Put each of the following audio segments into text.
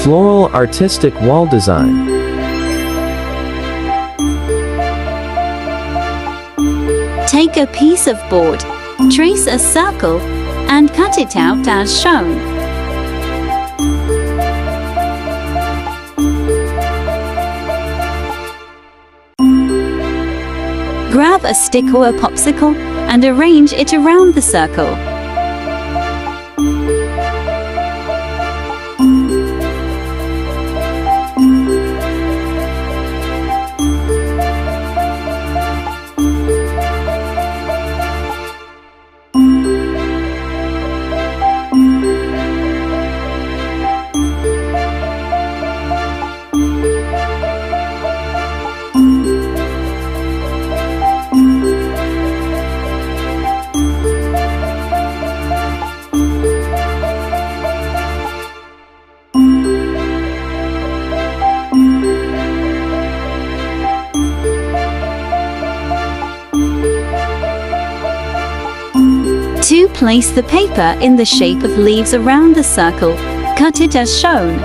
Floral artistic wall design. Take a piece of board, trace a circle, and cut it out as shown. Grab a stick or a popsicle and arrange it around the circle. To place the paper in the shape of leaves around the circle, cut it as shown.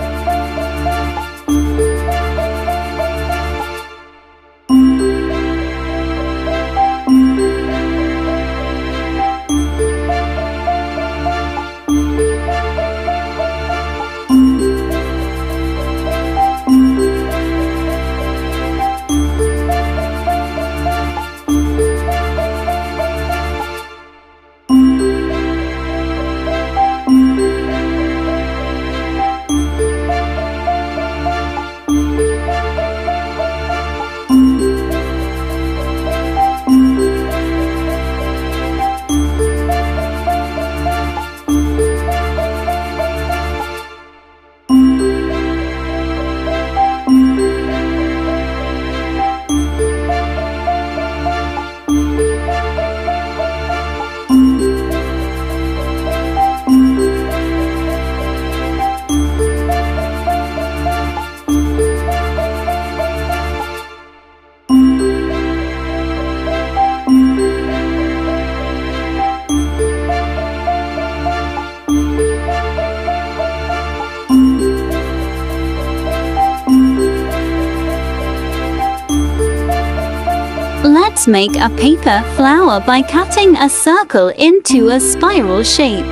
Let's make a paper flower by cutting a circle into a spiral shape.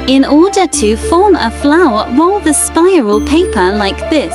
In order to form a flower, roll the spiral paper like this.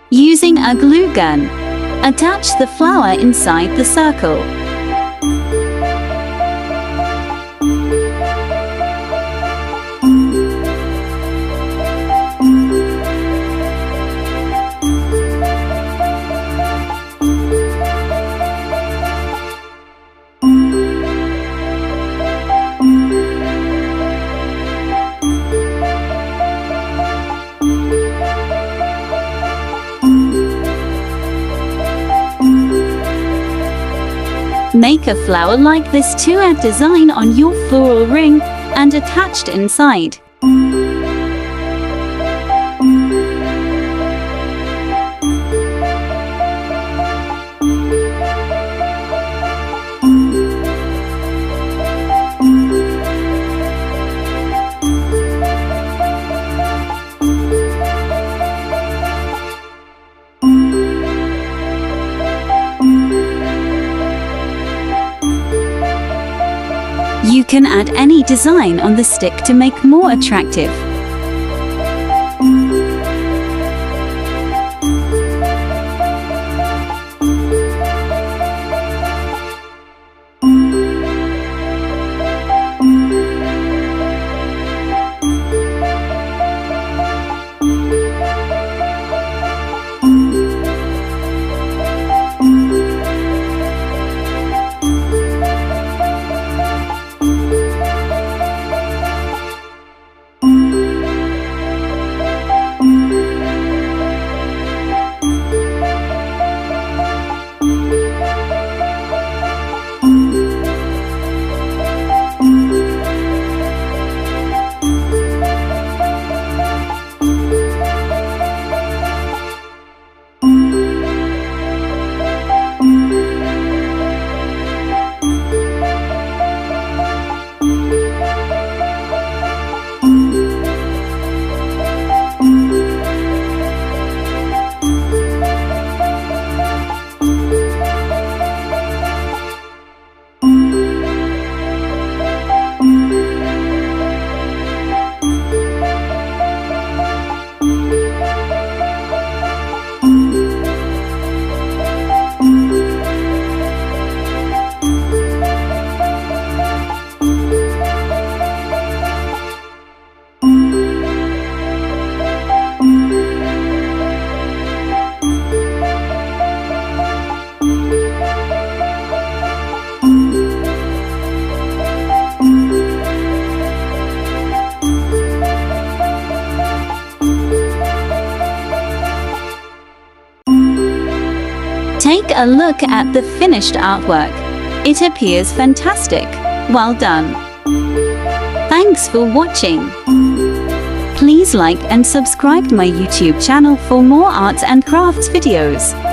Using a glue gun, attach the flower inside the circle. Make a flower like this to add design on your floral ring and attached inside. You can add any design on the stick to make more attractive. Take a look at the finished artwork. It appears fantastic. Well done. Thanks for watching. Please like and subscribe to my YouTube channel for more arts and crafts videos.